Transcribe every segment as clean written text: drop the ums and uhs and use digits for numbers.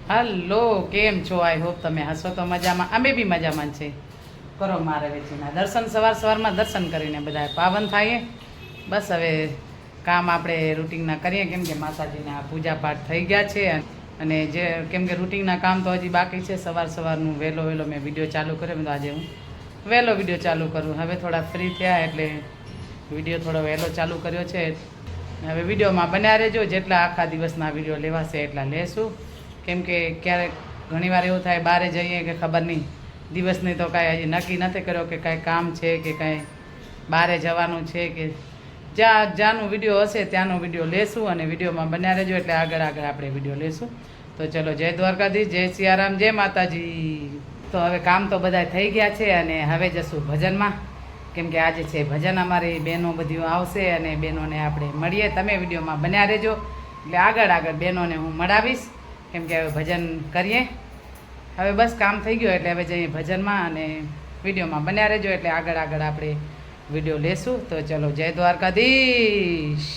Hello, કેમ છો? I hope તમે હસો તો મજામાં. અમે બી મજામાં છે. કરો મારે વેચીના દર્શન, સવારમાં દર્શન કરીને બધા પાવન થાય. બસ હવે કામ આપણે રૂટિનના કરીએ, કેમ કે માતાજીના પૂજા પાઠ થઈ ગયા છે. અને જે કેમ કે રૂટિનના કામ તો હજી બાકી છે. સવારનું વહેલો મેં વિડીયો ચાલુ કર્યો. તો આજે હું વહેલો વિડીયો ચાલુ કરું. હવે થોડા ફ્રી થયા એટલે વિડીયો થોડો વહેલો ચાલુ કર્યો છે. હવે વિડીયોમાં બન્યા રહેજો. જેટલા આખા દિવસના વિડીયો લેવાશે એટલા લેશું. કેમ કે ક્યારેક ઘણીવાર એવું થાય બહાર જઈએ કે ખબર નહીં દિવસની તો કાંઈ હજી નક્કી નથી કર્યો કે કાંઈ કામ છે કે કાંઈ બહારે જવાનું છે કે જ્યાંનું વિડીયો હશે ત્યાંનો વિડીયો લેશું. અને વિડીયોમાં બન્યા રહેજો એટલે આગળ આપણે વિડીયો લેશું. તો ચલો, જય દ્વારકાધીશ, જય સિયારામ, જય માતાજી. તો હવે કામ તો બધા થઈ ગયા છે અને હવે જશું ભજનમાં. કેમ કે આજે છે ભજન. અમારી બહેનો બધી આવશે અને બહેનોને આપણે મળીએ. તમે વિડીયોમાં બન્યા રહેજો એટલે આગળ બહેનોને હું મળાવીશ. કેમ કે હવે ભજન કરીએ. હવે બસ કામ થઈ ગયું એટલે હવે જઈએ ભજનમાં અને વિડીયોમાં બન્યા રહેજો એટલે આગળ આપણે વિડીયો લેશું. તો ચલો, જય દ્વારકાધીશ.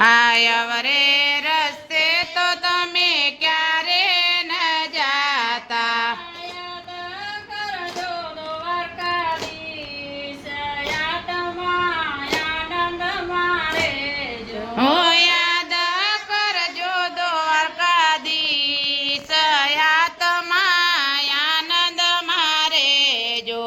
હાયવરે રસ્તે તો તમે ક્યારે ન જાતા. હો યાદ કરજો દ્વારકાધીશ, આત્મા આનંદ મારે જો.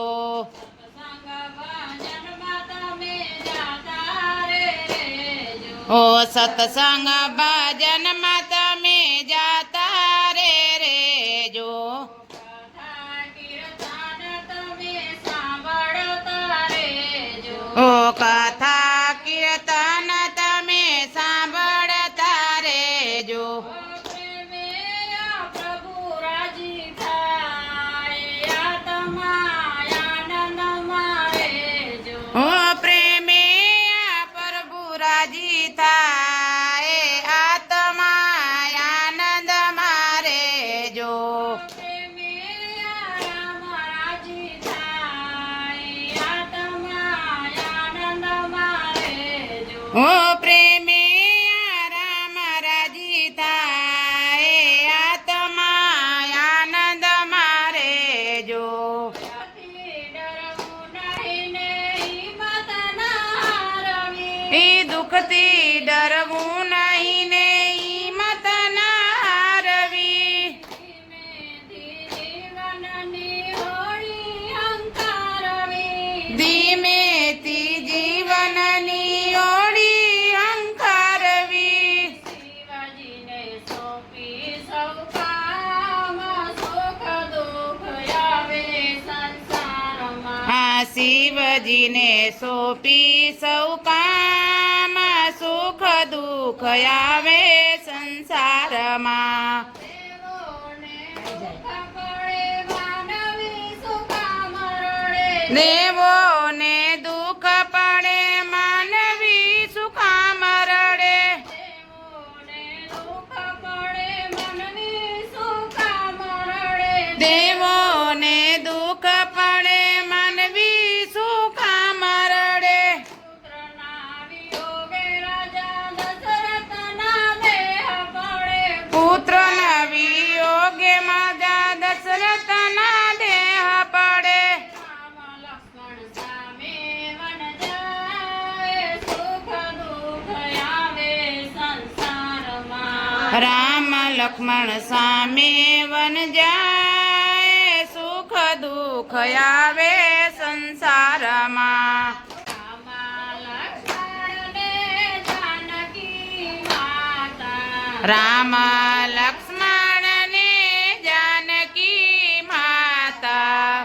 ઓ સત્સંગ ભજનમાં તમે જાતા રેજો. ઓ કથા કીર્તન તમે સાંભળતા રેજો. ઓ પ્રેમે પ્રભુ રાજી થાય, આત્મા આનંદ મારે જો. ઓ પ્રેમે રામ રાજી થાય, આત્મા આનંદ મારે જો. એ દુઃખથી ડરવું નહીં ને હિંમત ના હારવી. ધીમેથી જીવનની ઓળી હંકારવી. આ શિવજીને સોંપી સૌ કામ, સુખ દુઃખ આવે સંસારમાં. દેવોને દુઃખ પડે માનવી સુકામ રડે. દેવોને દુઃખ પડે માનવી સુકામ રડે. પુત્રના વિયોગે માજા દશરથના દેહ પડે. રામ લક્ષ્મણ સામે વન જાય, સુખ દુઃખ આવે સંસારમાં. રામ લક્ષ્મણ ને જાનકી માતા.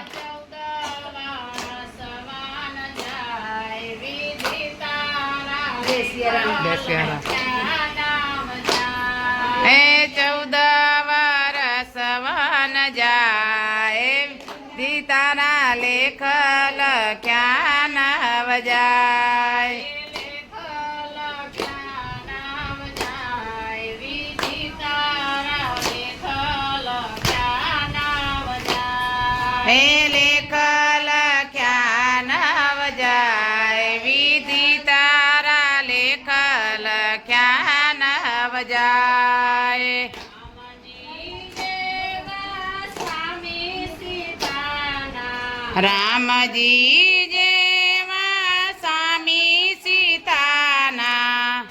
એ 14 વર્ષ વન જાય, દીતાના લેખ લખ્યા નવ જાય. હે લેખ લખ્યા નવ જાય, વિધિ તારા લેખ રામજી જેવા સ્વામી સીતાના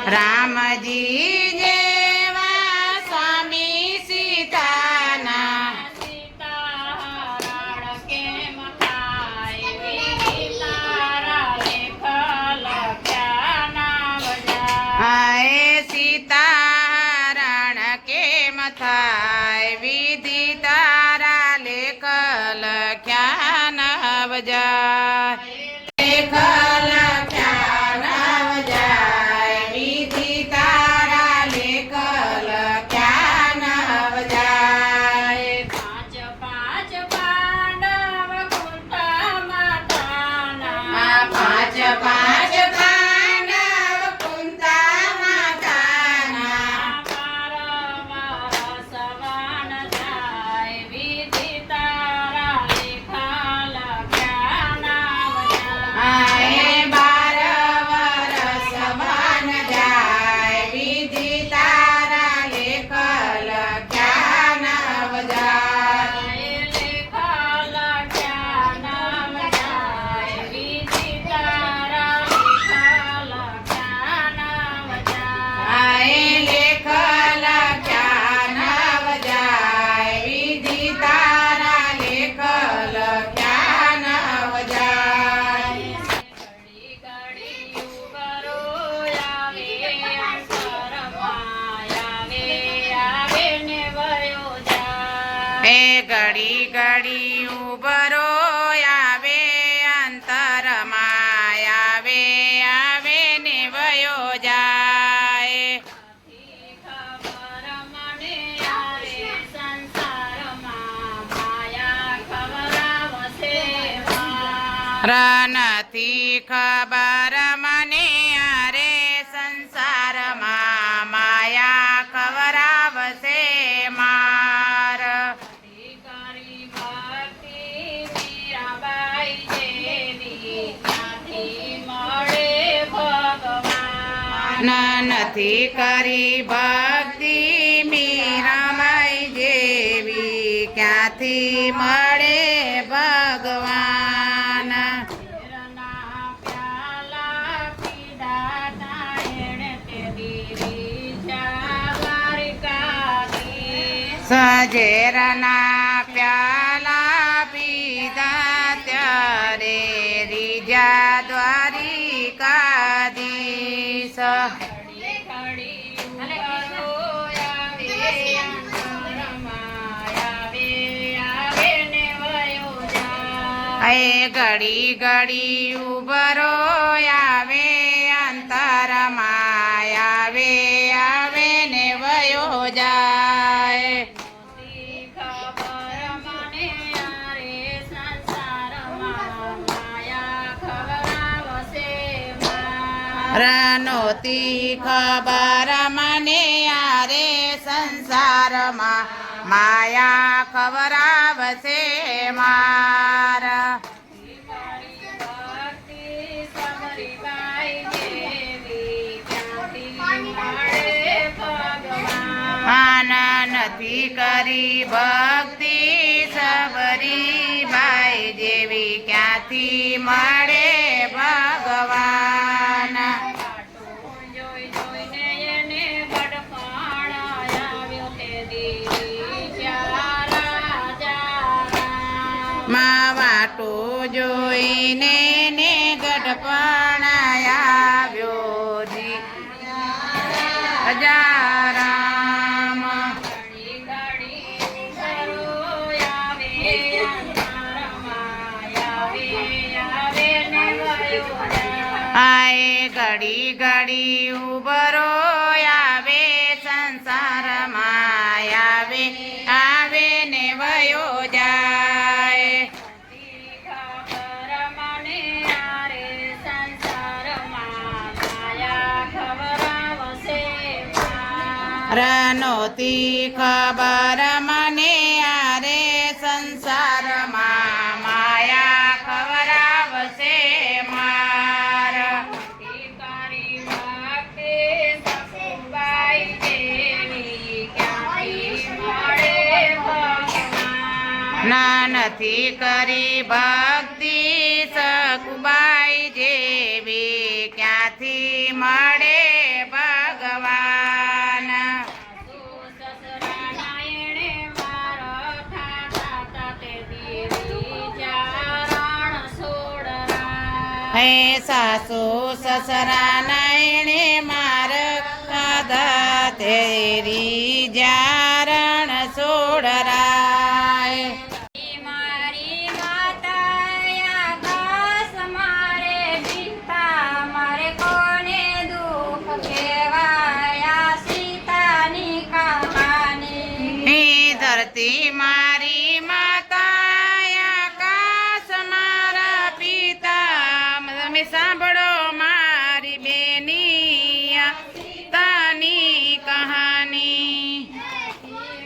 રામજી જેવા સ્વામી સીતાના આય સીતારણ કેમ થાય વિધિ તારા લેખ લખ્યા નવજા લેખ લખ્યા નવજાય વિધિ તારા લેખ લખ્યા નવજાય પાંચ પાંડવ કુંતા માતાના પાંચ પાંચ પાંડવ કુંતા માતાના વારંવાર સવાન જાય વિધિ તારા લેખા લખ્યા નામ આય 12 વરસ વન જાય વિધિ તારા લેખ લખ્યા નવજાય લેખા લખ્યા નામ જાય વિધિ તારા લેખા લખ્યા નામ જાય આય લેખ લખ્યા નવજાય વિધિ તારા લેખ લખ્યા નવજાય ઘડી ઘડી ઉભરો આવે અંતરમાં આવે ને વયો જાય એ ઘડી ઘડી ઉભરો આવે અંતરમાં આવે આવે ને વયો જાય ખબર મને આવે સંસારમાં માયા ખવરાવશે નથી ખબર મને અરે સંસારમાં માયા ખવરાવશે માર કરી ભક્તિ મીરાબાઈ જેવી ક્યાંથી મળે ભગવાન નથી કરી ભક્તિ મીરાબાઈ જેવી ક્યાંથી મળે ભગવાન ઝેરના પ્યાલા પીધા તા એણે તે દીરી દ્વારિકાધીશ. સજેરના પ્યાલા પીધા ત્યારે રીજા દ્વારિકાધીશ ઘડી ઘડી ઉભરો આવે અંતરમાં આવે ને વયો જાય એ ઘડી ઘડી ઉભરો આવે અંતરમાં આવે આવે ને વયો જાય ખબર મને આરે સંસારમાં માયા ખવરાવશે નહોતી ખબર મને યારે સંસારમાં માયા ખવરાવશે મારા ભક્તિ સમરીબાઈ જેવી ક્યાંથી મળે ભગવાન નથી કરી ભક્તિ સબરીબાઈ જેવી ક્યાંથી મળે ભગવાન જોઈ જોઈને એને ગડપણ આવ્યો તે દી રાજા વાટો જોઈને ને ગઢપણ આવ્યો જી હજારામ ઘડી ઘડી ઉભરો આવે અંતરમાં આવે ને વયો જાય આય ઘડી ઘડી ઉભરો આવે સંસારમાં આવે આવે ને વયો જાય ખબર મને આરે સંસારમાં માયા ખવરાવશે નહોતી ખબર મને આરે સંસારમાં માયા ખવરાવશે માર કરી ભક્તિ સખુબાઈ જેવી ક્યાંથી ક્યાંથી કરી ભક્તિ સકુબાઈ જેવી ક્યાંથી મળે ભગવાન સસરાના એણે મારા ખાતા તા તે દેવી જારણ સોડરા. હે સાસુ સસરા નયણે માર કાધા તેરી જારણ સોડરાય. મારી માતા આકાશ મારે પિતા મારે કોને દુઃખ કહેવાયા સીતાની કહાની. હે ધરતી મારી માતા આકાશ મારા પિતા તમે સાંભળો મારી બેની તાની કહાની.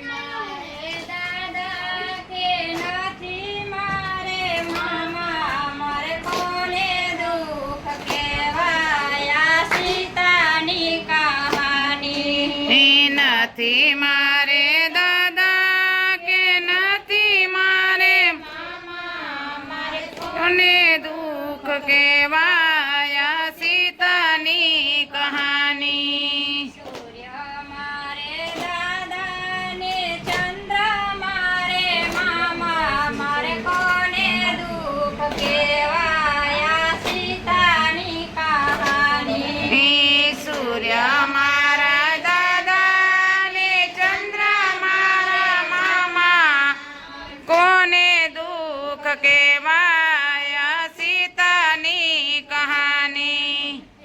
મારે દાદા કે નથી મારે મામા મારે કોને દુઃખ કહેવાયા સીતાની કહાની. હે નથી મારે દાદા કે નથી મારે મામા મારે કોને દુઃખ કહેવાયા સીતાની કહાની. સૂર્ય મારે દાદા ને ચંદ્ર મારે મામા મારે કોને દુઃખ કહેવાયા સીતાની કહાની. હે સૂર્ય મારા દાદા ને ચંદ્ર મારા મામા કોને દુઃખ કહેવાયા સીતાની કહાની.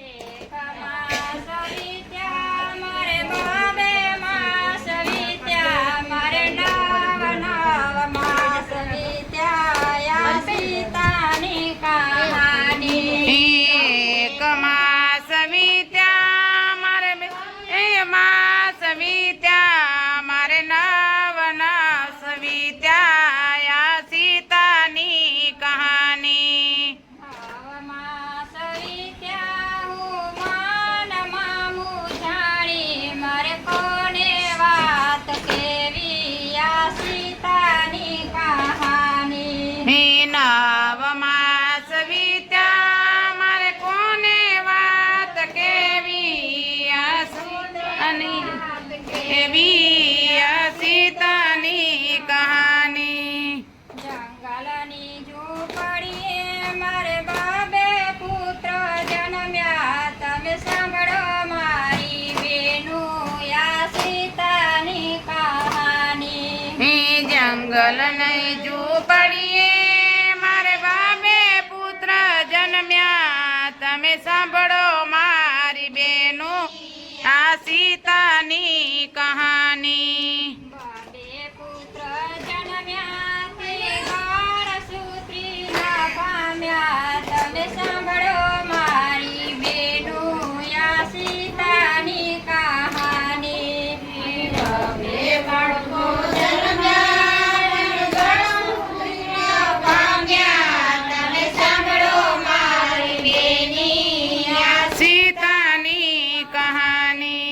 એક માસ વીત્યા મારે બબે માસ વીત્યા મારે નવ માસ વીત્યા સીતાની કહાની. એક માસ વીત્યા મારે માસ વીત્યા મારે નવ વીત્યા સીતાની કહાની. માસ વીત્યા હું માન મામું જાણી મારે કોને વાત કેવી આ સીતાની કહાની. હે નવ માસ વીત્યા મારે કોને વાત કેવી આ સીતાની કેવી આ સીતાની કહાની. જંગલની ઝૂંપડીએ મારે બબે પુત્ર જન્મ્યા તમે સાંભળો મારી બેનું આ સીતાની કહાની. હે જંગલ નહીં ઝૂંપડીએ મારે બાબે પુત્ર જન્મ્યા તમે સાંભળો મારી બેનો આ સીતાની કહાની. બબે પુત્ર જન્મ્યા તે ગળસૂત્રી ના પામ્યા તમે સાંભળો મારી બેનું આ સીતાની કહાની. બબે બાળકો જન્મ્યા ગળસૂત્રી ના પામ્યા તમે સાંભળો મારી બેની આ સીતાની કહાની.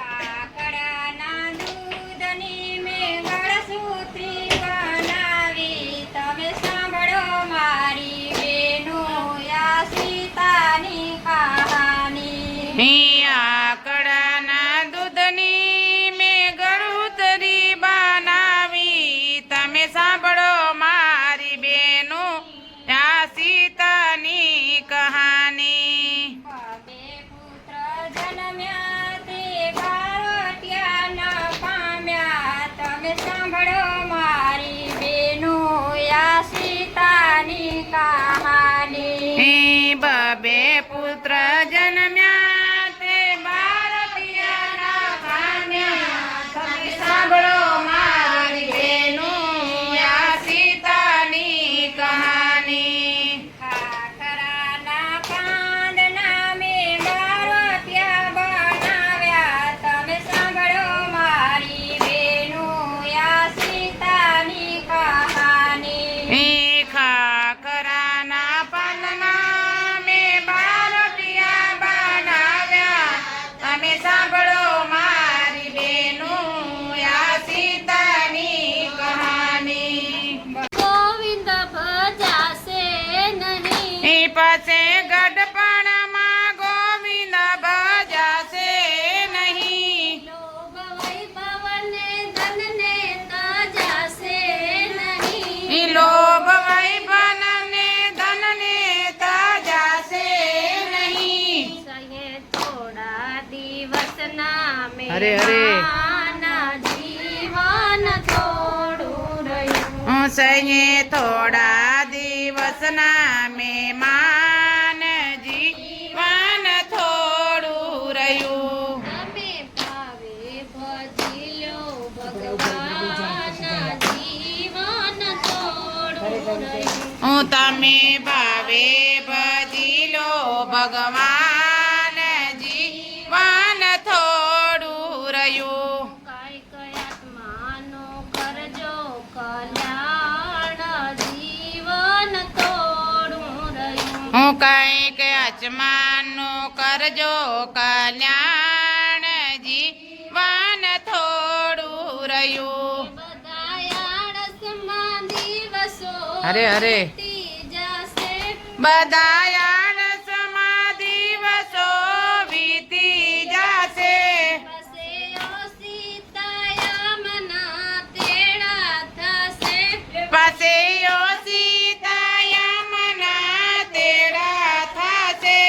આકડાના દૂધની મેં ગળસૂત્રી બનાવી તમે સાંભળો મારી બેનું આ સીતાની કહાની. હે આકડાના દૂધની મેં ગળુતરી બનાવી તમે સાંભળો મારી બેનો આ સીતાની કહાની. બબે પુત્ર જન્મ્યા તે બારોટિયા ન પામ્યા તમે સાંભળો મારી બેનું આ સીતાની કહાની. હે બબે પુત્ર જન્મ્યા તે બાળકિયાના પામ્યા તમે સાંભળો મારી બેનો આ સીતાની કહાની. ખાખરાના પાંદના મેં બારોટિયા બનાવ્યા તમે સાંભળો મારી બેનું આ સીતાની કહાની. હે ખાખરાના પાનના મેં બાળકિયા ભરશે ગઢપણમાં ગોવિંદ ભજાશે નહીં. લોભ વૈભવને ધનને તજાશે નહીં. લોભ વૈભવને ધનને તજાશે નહીં. સહે થોડા દિવસના અરે, અરે. મહેમાના જીવન થોડું રહ્યું. સહે થોડા દિવસના મહેમાન જીવન થોડું રહ્યું. તમે ભાવે ભજી લો ભગવાનના જીવન થોડું રહ્યું. તમે ભાવે ભજી લો ભગવાન જીવન થોડું રહ્યું. કાંઈક આત્માનો કરજો કલ્યાણ જીવન થોડું રહ્યું. કંઈક અચમાનું કરજો કલ્યાણ જીવન થોડું રહ્યું. બધા આળસમાં દિવસો અરે, અરે. વીતી જશે. બધા આળસમાં દિવસો વીતી જશે. પાસે સીતાયામના તેડા થશે. પાસે સીતાયામના તેડા થશે.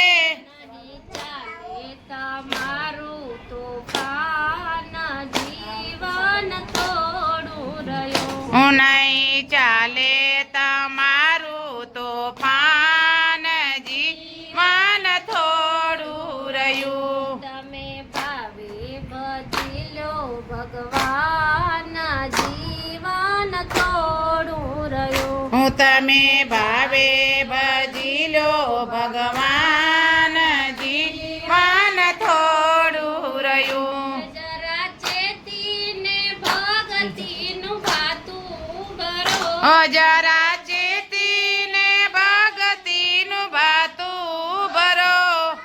નહીં ચાલે તમારું તોફાન જીવન થોડું રહ્યું. નહીં ચાલે તમારું તોફાન જીવન થોડું રહ્યું. તમે ભાવે ભજી લો ભગવાન જીવન થોડું રહ્યું. તમે ભાવે ભજી લો ભગવાન જીવન થોડું રહ્યું. જરા ચેતીને ભગતીનું ભાતું ભરો. જરા ચેતીને ભગતીનું ભાતું ભરો.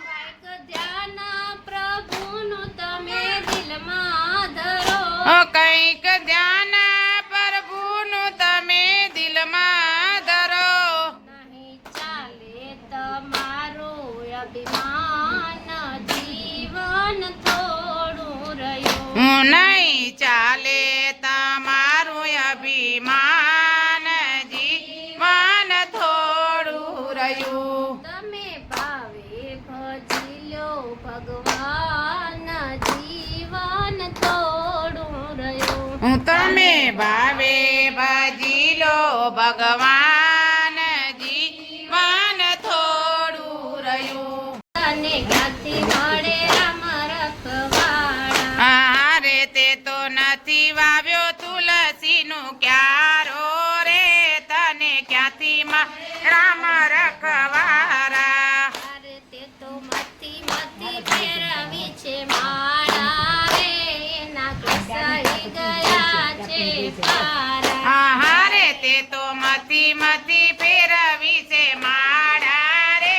કાંઈક ધ્યાન પ્રભુનું તમે દિલમાં ધરો. કંઈક ધ્યાન પ્રભુનું તમે દિલમાં ધરો. નહીં ચાલે તમારું અભિમાન જીવન થોડું રહ્યું. નહીં ચાલે તમારું અભિમાન જીવન થોડું રહ્યું. તમે ભાવે ભજી લો ભગવાન જીવન થોડું રહ્યું. તમે ભાવે ભજી લો ભગવાન જીવન થોડું રહ્યું. તને ક્યાંથી મળે રામ રખવાડા. હારે તે તો નથી વાવ્યો તુલસીનું ક્યારો રે. તને ક્યાંથી રામ રખવારા. અરે તે તો મથી મથી ફેરવી છે માળા રે. એના ઘસાઈ ગયા છે પારા. હારે તે તો મથી મથી ફેરવી છે માળા રે.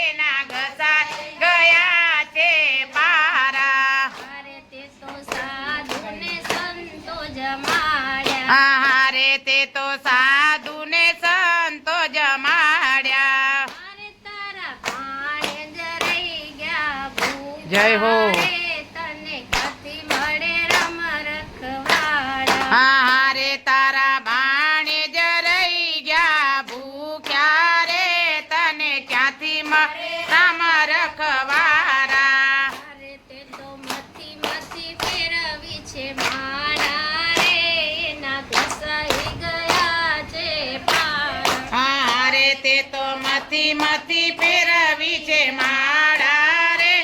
એના ઘસા ગયા છે પારા. અરે તે તો સાધુને સંતો જમાડ્યા. હારે તે તો સાધુ ને સંતો જમાડ્યા. અરે તારા ભાણે જ રહી ગયા ભૂખ્યા જય હો. રે. તને ક્યાંથી મળે રામ રખવાડા. હારે તારા ભાણે જ રહી ગયા ભૂખ્યા રે. તને ક્યાંથી રામ રખવારા. અરે તે તો મથી મથી ફેરવી છે માળા રે. એના ઘસાઈ ગયા છે પારા. હારે તે તો મથી મથી ફેરવી છે માળા રે.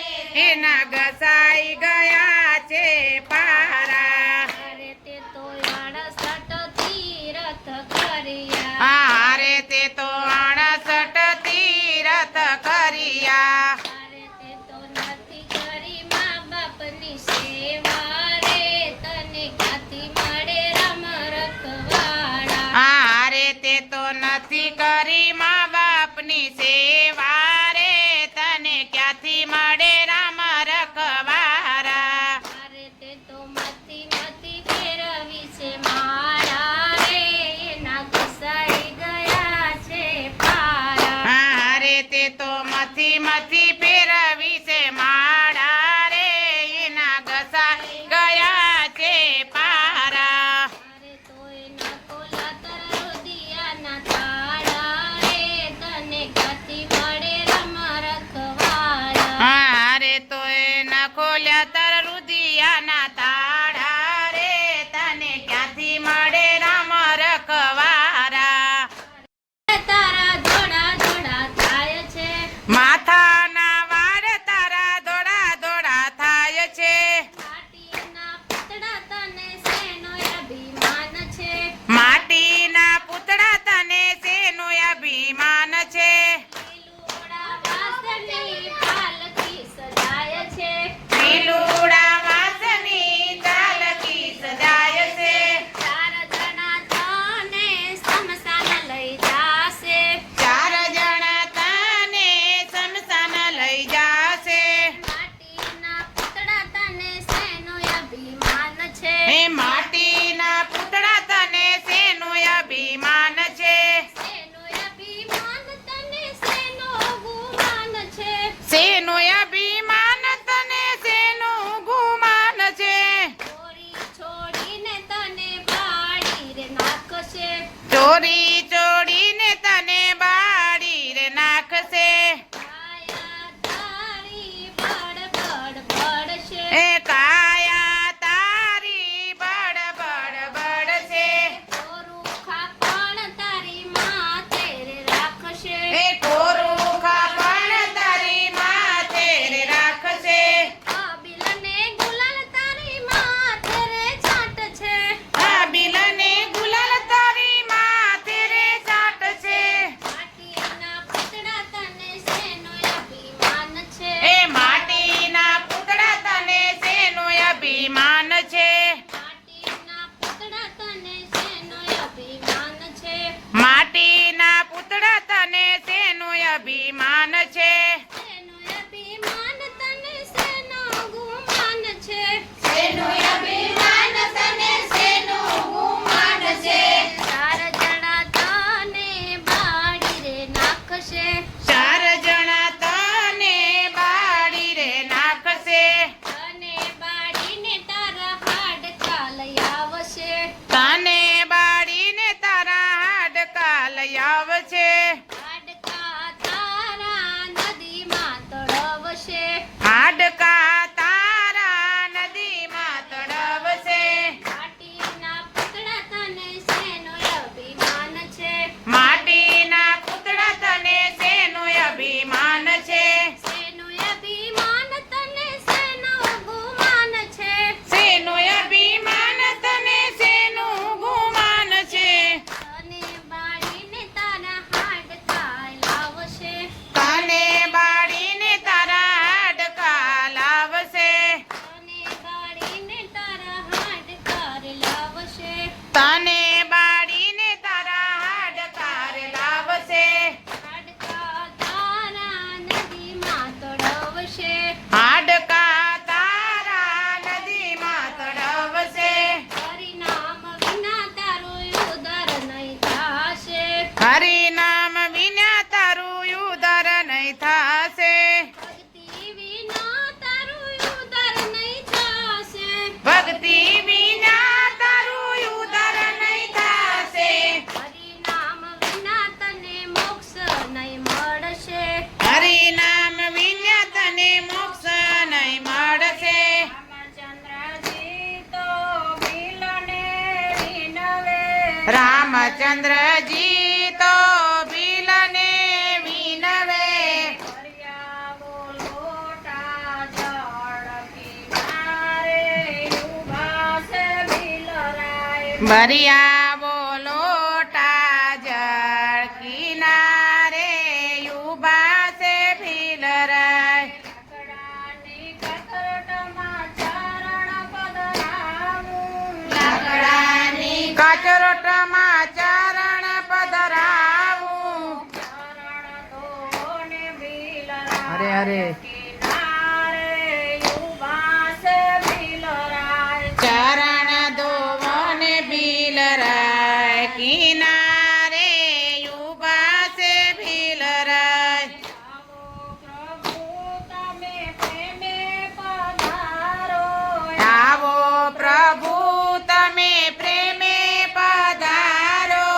એના ઘસાઈ ગયા છે પારા. અરે તે તો 68 તીરથ કર્યા. હારે તે તો 68 તીરથ કર્યા. અરે તે તો નથી કરી મા બાપની સેવા રે. તને ક્યાંથી મળે રામ રખવાડા. હારે તે તો નથી કરી મા બાપની સેવા રે. તને ક્યાં અભિમાન છે. લીલુડા વાસની પાલકી સજાય છે. લીલુડા વાસની પાલકી સજાય છે. 4 જણા તને સ્મશાન લઈ જાશે. 4 જણા તને સ્મશાન લઈ જાશે. માટીના પૂતળા તને શેનું અભિમાન છે. હે માટીના પૂતળા તને શેનું અભિમાન છે. શેનું અભિમાન તને શેનું ગુમાન છે. શેનું અભિમાન તને શેનું ગુમાન છે. ચોરી છોડીને તને બાળી રે નાખશે. ચોરી ચોરીને તને બાળી રે નાખશે. કાયા તારી બળ બળ બળશે. એ કાયા તારી બળ બળ બળશે. ચોરું ખાપણ તારી માથે રે રાખશે. એ કોરું ખાપણ તારી માથે રે રાખશે. અબિલને ગુલાલ તારી માથે રે છાંટશે. આ બિલને ગુલાલ તારી માથે રે ચાટશે. માટીના પૂતળા તને શેનું અભિમાન છે. એ માટીના પૂતળા તને શેનું અભિમાન છે. માટીના પૂતળા તને શેનું અભિમાન છે. માટીના પૂતળા તને શેનું અભિમાન છે. શેનું અભિમાન તને શેનું ગુમાન છે. શેનું અભિમાન તને શેનું ગુમાન છે. 4 જણા તને બાળી રે નાખશે. 4 જણા તને બાળી રે નાખશે. તને બાળીને તારા હાડકા લઈ આવશે. તને બાળીને તારા હાડકા લઈ આવશે. હાડકા તારા નદીમાં તળવશે. હાડકા તારા નદીમાં તળવશે. માટીના પૂતળા તને શેનું અભિમાન છે. માટીના પૂતળા તને શેનું અભિમાન છે. શેનું અભિમાન તને શેનું ગુમાન છે. શેનું અભિમાન તને શેનું ગુમાન છે. તને બાળીને તારા હાડકા લાવશે. તને બાળીને તારા હાડકા લાવશે. તને બાળીને તારા હાડકા રે લાવશે. તને બાળીને તારા હાડકા રે લાવશે. હાડકા તારા નદીમાં તળવશે. હાડકા તારા નદીમાં તળવશે. હરિનામ વિના તારું ઉદર નહીં થાશે. હરિનામ વિના તારું ઉદર નહીં થાશે. ભક્તિ વિના તારું ઉદર નહીં થાશે. ભક્તિ વિના તારું ઉદર નહીં થાશે. હરિનામ વિના તને મોક્ષ નહીં મળશે. હરિનામ વિના તને મોક્ષ નહીં મળશે. રામચંદ્રજી તો ભીલને વિનવે. રામચંદ્રજી તો વિનવે. ભરિયા લોટા જળ કિનારે ઉભા છે ભીલરાય. લાકડાની કચરોટમાં ચરણ પધરાવું. અરે અરે ચરણ ધોવને ભીલરાય કિનારે ઉભા છે ભીલરાય. આવો પ્રભુ તમે પ્રેમે પધારો.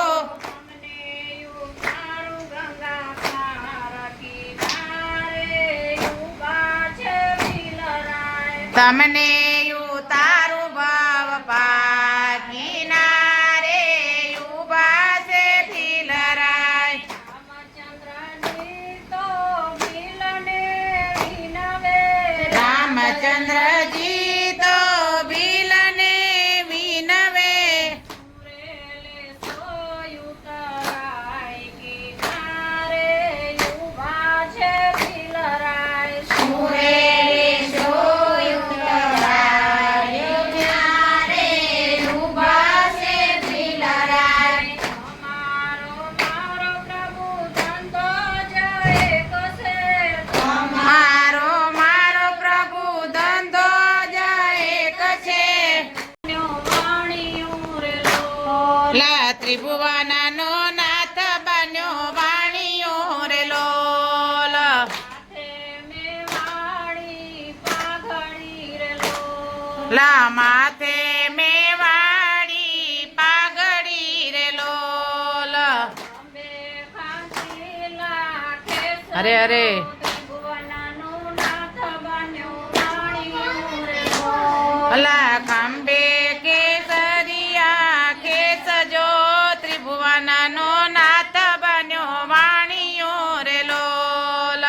તમને ઉતારું ભાવ પા કિનારે ઉભા છે ભીલરાય. રામચંદ્રજી તો ભીલને વિનવે. લા માથે મેવાડી પાઘડી રે લોલ. અંબે ખાંચીલા કેસરીઓ અરે અરે ત્રિભુવનનું નાથ બન્યો વાણિયું રે લોલ. અલા ખંભે કેસરિયા કેસજો ત્રિભુવનનો નાથ બન્યો વાણિયો રે લોલ.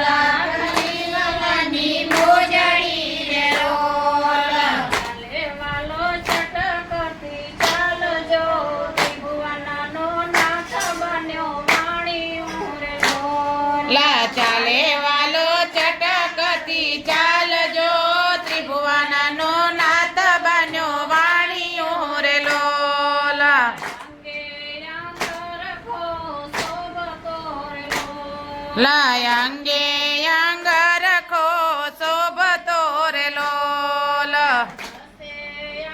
લાખની લાલાની મોજડી રે લોલ. ચાલે વાલો ચટકતી ચાલજો ત્રિભુવનનો નાથ બન્યો વાણિયું રે લોલ. લા ચાલે વાલો ચટકતી ચાલજો ત્રિભુવનનો નાથ બન્યો વાણિયો રે લોલ. અંગે આંગર ખો શોભતો રે લોલ. લાય અંગે અંગ રખો શોભતો રે લોલ. હસે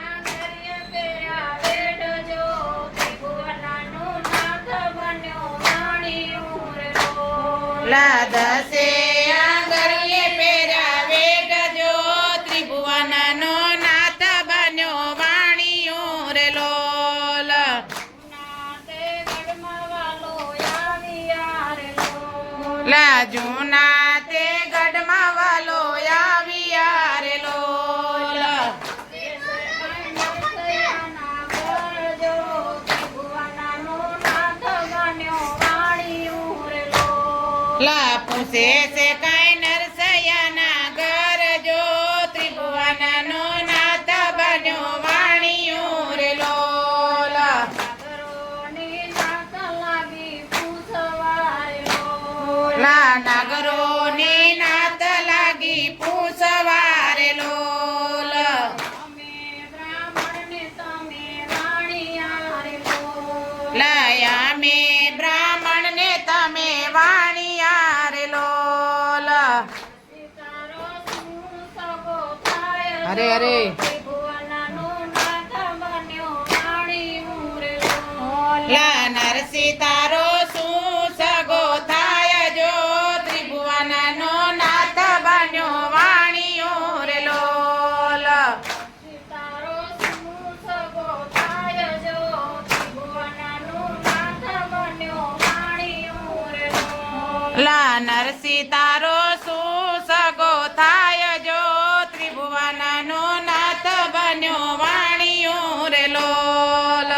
આંગર્ય પેરા વેડજો ત્રિભુવનનું નાથ બન્યો વાણિયું રે લોલ. લા દસે આંગળીએ પહેરાવે ગજો ત્રિભુવનનો નાથ બન્યો વાણિયો રે લોલ. નાતે ગઢમાં વાલો આવ્યા રે લોલ. લા જૂના તે ગઢમાં વાલો આવ્યા રે લોલ. નરસૈયાના ગરજો ત્રિભુવનનું નાથ બન્યો વાણિયું રે લોલ. લા પૂછે છે કઈ નરસૈયાના ઘર જો ત્રિભુવનનો નાથ બન્યો વાણિયો રે લોલ. નાગરોની નાક લાગી પૂછવા રે લોલ. લા નાગરોની નાત લાગી પૂછવા રે લોલ. અમે બ્રાહ્મણને તમે વાણિયા રે લોલ. લાયા મે બ્રાહ્મણને તમે વાણિયા રે લોલ. સીતારો શું સગો થાય અરે, અરે. ત્રિભુવનનું નાથ બન્યો વાણિયું રે લોલ. લા નરસિંહ તારો શું સગો થાય જો ત્રિભુવનનો નાથ બન્યો વાણિયો રે લોલ. સીતારો શું સગો થાય જો ત્રિભુવનનું નાથ બન્યો વાણિયું રે લોલ. લા નરસિંહ તારો શું સગો થાય જો ત્રિભુવનનો નાથ બન્યો વાણિયો રે લોલ.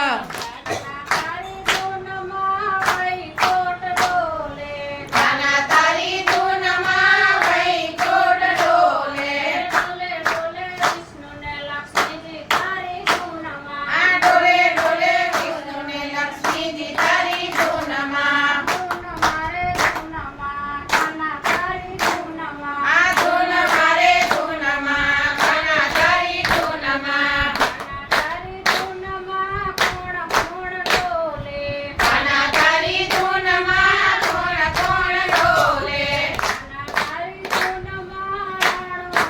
તારી ધૂનમાં વૈકુંઠ ડોલે. કાના તારી ધૂનમાં વૈકુંઠ ડોલે. ડોલે ડોલે વિષ્ણુને લક્ષ્મીજી તારી ધૂનમાં. આ ડોલે ડોલે વિષ્ણુને લક્ષ્મીજી તારી ધૂનમાં. ધૂનમાં રે ધૂનમાં, કાના તારી ધૂનમાં. આ ધૂન મારે ધૂનમાં કાના તારી ધૂનમાં. તારી ધૂનમાં કોણ કોણ ડોલે. કાના તારી ધૂનમાં કોણ કોણ ડોલે. તારી ધૂનમાં રાણો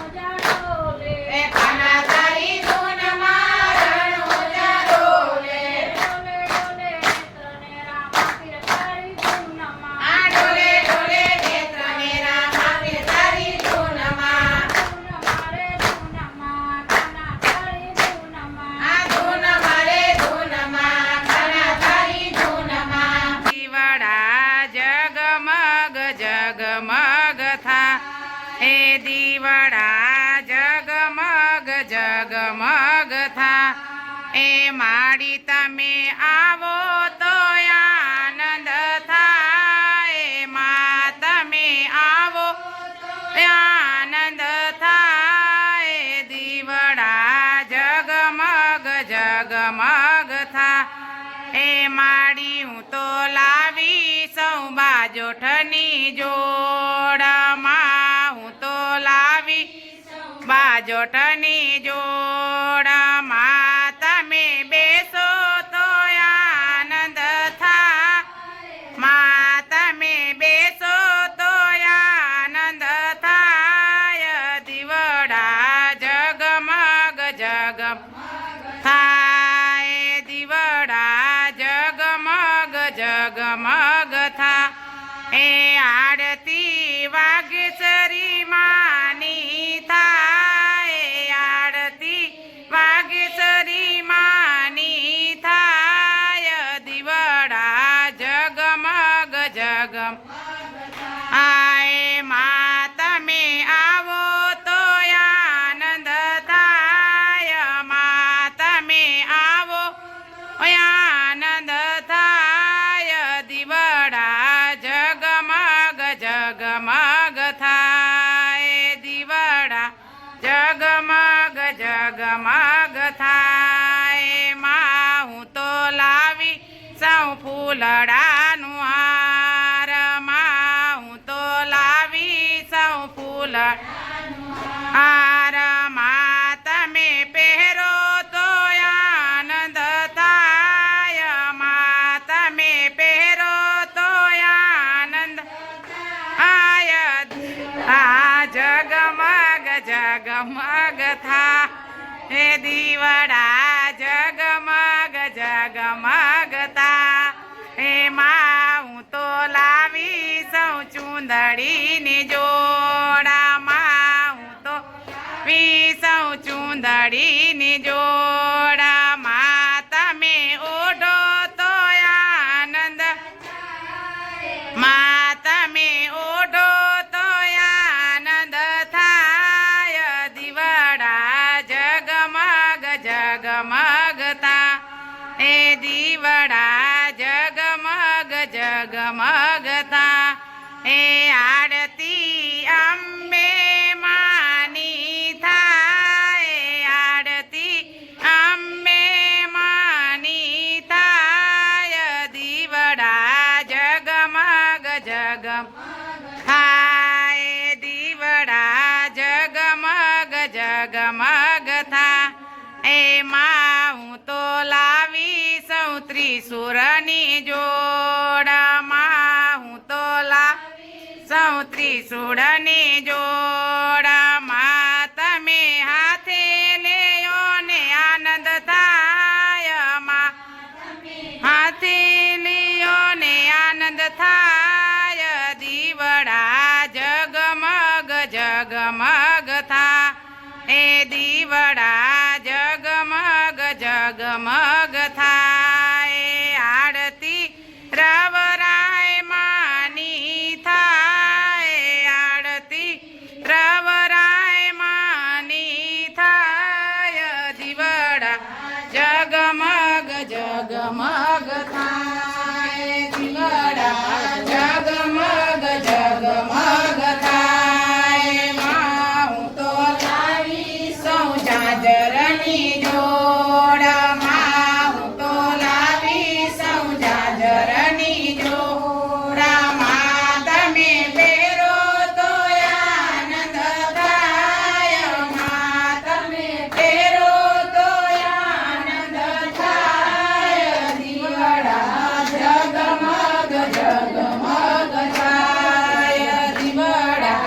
ડોલે. એ કાના તારી ધૂનમાં રણોજા ડોલે. ડોલે ડોલે નેત્રને રામાપીર તારી ધૂનમાં. આ ડોલે ડોલે નેત્રને રામાપીર તારી ધૂનમાં. ધૂનમાં રે ધૂનમાં, કાના તારી ધૂનમાં. આ ધૂન મારે ધૂનમાં કાના તારી ધૂનમાં. દીવડા જગમગ જગમગ થા હે દીવડા જગમગ જગમગ થા. એ માડી તમે આવો તો આનંદ થાય. એ માં તમે આવો આનંદ થાય. દીવડા જગમગ જગમગ થા. એ માડી હું તો લાવી સૌ બાજોઠની જોડમાં. હું તો લાવી બાજોઠની જોડમાં. તમે બેસો તો આનંદ થા. માં તમે બેસો તો આનંદ થાય. દીવડા જગમગ જગમ થાય. દીવડા જગમગ જગમગ થા. એ આડ ફૂલડાનું હારમાં હું તો લાવી સૌ ફૂલડાનું હારમાં તમે પહેરો તો આનંદ થાય માં તમે પહેરો તો આનંદ આય આ જગમગ જગમગ થા હે દીવડા જગમગ જગમગ તા હે માં હું તો લાવી સૌ ચૂંદડીની જોડામાં હું તો સૌ ચૂંદડીની જોડામાં તમે ઓઢો તો આનંદ માં તમે ઓઢો તો આનંદ થાય દીવડા જગમગ જગમગતા એ દીવડા જગમગ જગમગતા એ આરતી અંબે માની થાય આરતી અંબે માની થાય દીવડા જગમગ જગમ થાય દીવડા જગમગ જગમગ થા એમાં હું તો લાવી સૌ ત્રિસુરની જોડામાં હું તો લાવી સૌ ત્રિસુરની જોડામાં તમે હાથે લેયો ને આનંદ થાય માં હાથે લ્યો ને આનંદ થાય દીવડા જગમગ જગમગ થા એ દીવડા જગમગ જગમગ થાય આરતી રવરાય માની થાય આરતી રવરાય માની થાય દીવડા જગમગ જગમગ થાય દીવડા જગમગ જગમગ થાય માં હું તો લાવી સૌ જાજરની જોડામાં હું તો લાવી સૌ જાજરની જોડામાં તમે પહેરો તો આનંદ થાય માં તમે પહેરો તો આનંદ થાય દીવડા જગમગ જગમગ થાય દીવડા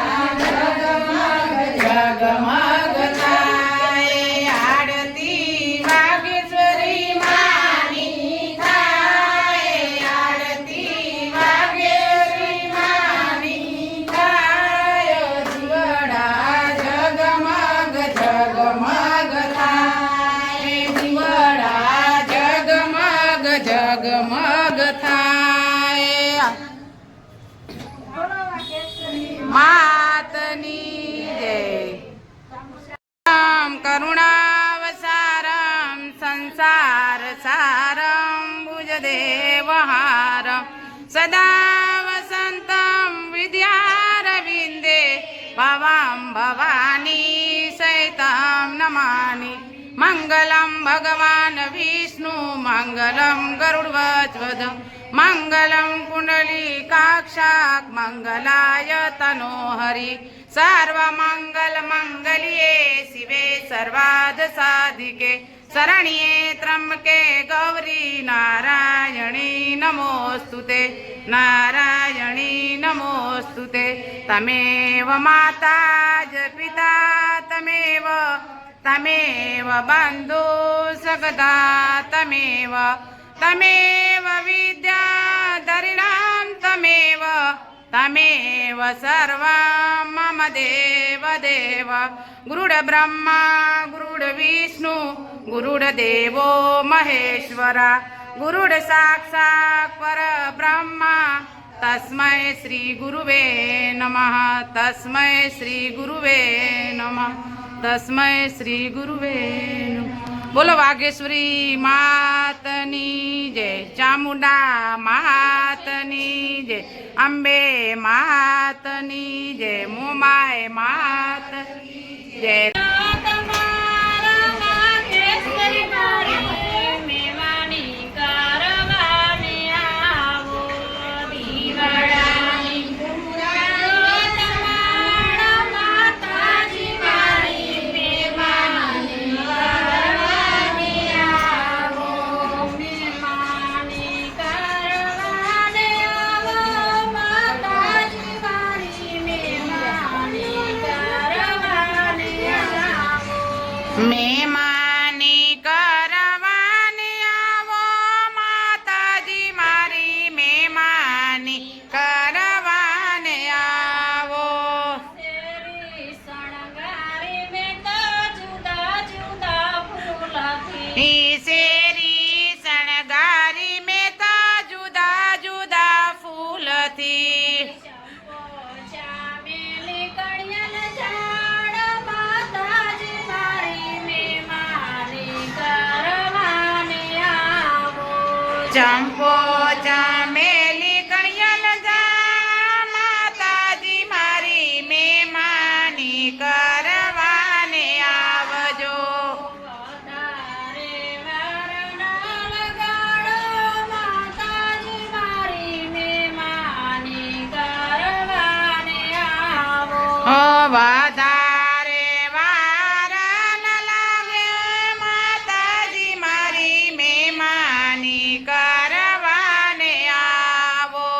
જગમગ જગમગ થાય આરતી વાગેશ્વરી માની થાય આરતી વાગેશ્વરી માની થાય દીવડા જગમગ જગમગ થાય દીવડા જગમગ જગમગ થાય માતની જય કરુણાવસારમ સંસાર સારમ ભુજદેવહારમ સદા વસંતમ વિદ્યારવિંદે ભવામ ભવાની સહિતમ નમાની મંગલમ ભગવાન વિષ્ણુ મંગલમ ગરુડવજ્વદ મંગલમ કુંડલીકાક્ષાક મંગલાય તનોહરિ સર્વમંગલ મંગલ્યે શિવે સર્વાદ સાધિકે શરણ્યે ત્રંબકે ગૌરી નારાયણી નમોસ્તુતે નારાયણી નમોસ્તુતે તમેવ માતા જ પિતા તમેવ તમેવ બંધુ સગદા તમેવ તમેવ વિદ્યા ધરિણાં તમેવ તમેવ સર્વં મમ દેવ દેવ ગુરુડ બ્રહ્મા ગુરુડ વિષ્ણુ ગુરુડ દેવો મહેશ્વરા ગુરુડ સાક્ષાત પરબ્રહ્મા તસ્મૈ શ્રી ગુરુવે નમઃ તસ્મૈ શ્રી ગુરુવે નમઃ તસ્મૈ શ્રી ગુરુવે નમઃ બોલો વાઘેશ્વરી માતની જય ચામુંડા માતની જય અંબે માતની જય મોમાય માતની જય તમારા વાઘેશ્વરી મારી મેવાણી કારવાની આ ચંપો ચમેલી કણિયલ જા માતાજી મારી મહેમાની કરવાને આવજો. વધારે વારના લગાડો માતાજી મારી મહેમાની કરવાને આવો. વધારે વાર ન લાગે માતાજી મારી મહેમાની કરવાને આવો.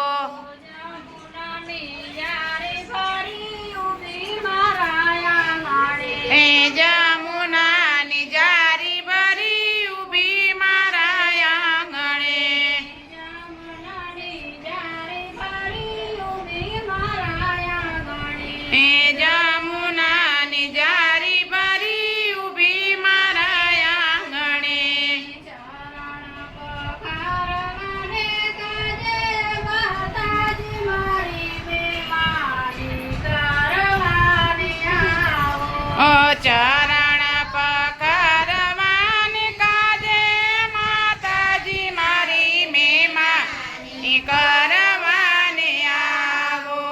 જમુનાની જારી ભરી ઊભી મારા આંગણે. એ જમુનાની જારી ભરી ઊભી મારા આંગણે. જમુનાની જારી ભરી ઊભી મારા આંગણે. એ જમુનાની જારી ભરી ઊભી મારા આંગણે. ચરણ પખારવાને કાજે માતાજી મારી મહેમાની કરવાને આવો. ચરણ પકડવાને કાજે માતાજી મારી મહેમાની કરવાને આવો.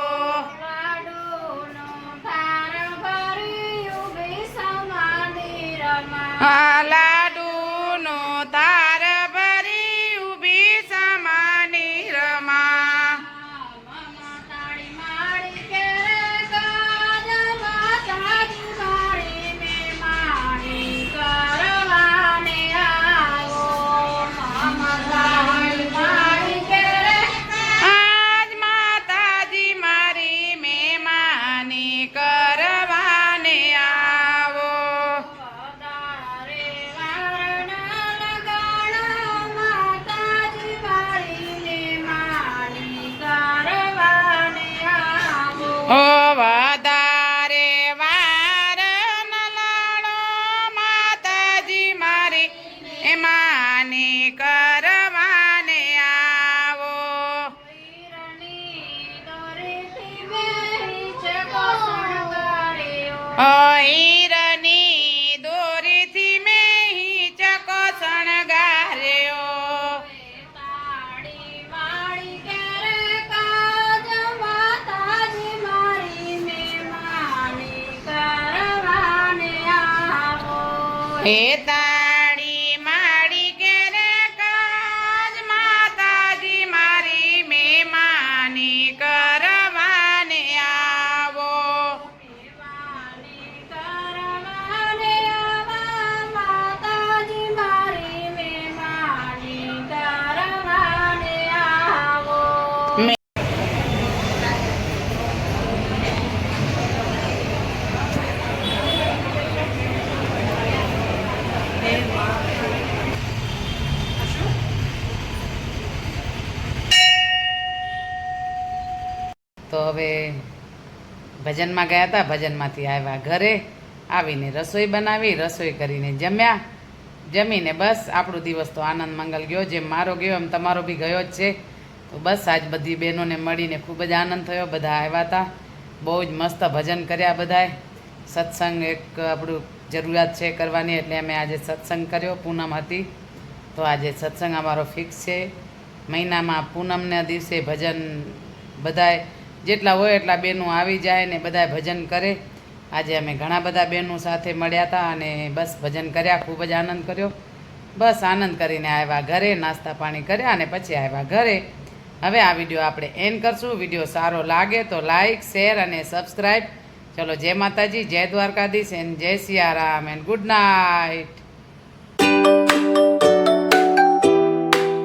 લાડુનો થાર ભરી ઊભી સમાધિ રમા. લાડુનો તાર ભરી ઊભી સમાની રમા. મામા તાળી માળી કે કાજ માતાજી મારી મહેમાની કરવાને આવો. મામા તાળી માળી કે આજ માતાજી મારી મહેમાની કરવાને આવો. વધારે વારના લગાડો માતાજી મારી મહેમાની કરવાને આવો. વધારે વાર ન લાડો માતાજી મારી મહેમાની કરવાને આવો. હીરની દોરીથી બેહી છે કોસણગાર્યો. હીરની દોરીથી મેં ચકો શણગાર્યો. તાળી માળી કે કાજ માતાજી મારી મહેમાની કરવાને આવો. હે તાળી માડી કે રે કાજ માતાજી મારી મહેમાની કરવાને આવો. મહેમાની કરવાને આવા માતાજી મારી મહેમાની કરવાને આવો. તો હવે ભજનમાં ગયા હતા, ભજનમાંથી આવ્યા ઘરે આવીને રસોઈ બનાવી, રસોઈ કરીને જમ્યા. જમીને બસ આપણો દિવસ તો આનંદ મંગલ ગયો. જેમ મારો ગયો એમ તમારો બી ગયો જ છે. તો બસ આજ બધી બહેનોને મળીને ખૂબ જ આનંદ થયો. બધા આવ્યા હતા, બહુ જ મસ્ત ભજન કર્યા બધાએ. સત્સંગ એક આપણું જરૂરિયાત છે કરવાની, એટલે અમે આજે સત્સંગ કર્યો. પૂનમ હતી તો આજે સત્સંગ અમારો ફિક્સ છે. મહિનામાં પૂનમના દિવસે ભજન બધાએ જેટલા હોય એટલા બહેનો આવી જાય ને બધાએ ભજન કરે. આજે અમે ઘણા બધા બહેનો સાથે મળ્યા હતા અને બસ ભજન કર્યા, ખૂબ જ આનંદ કર્યો. બસ આનંદ કરીને આવ્યા ઘરે, નાસ્તા પાણી કર્યા અને પછી આવ્યા ઘરે. હવે આ વિડીયો આપણે એન્ડ કરશું. વિડીયો સારો લાગે તો લાઈક, શેર અને સબસ્ક્રાઈબ. ચલો, જય માતાજી, જય દ્વારકાધીશ એન્ડ જય સિયારામ એન્ડ ગુડ નાઇટ.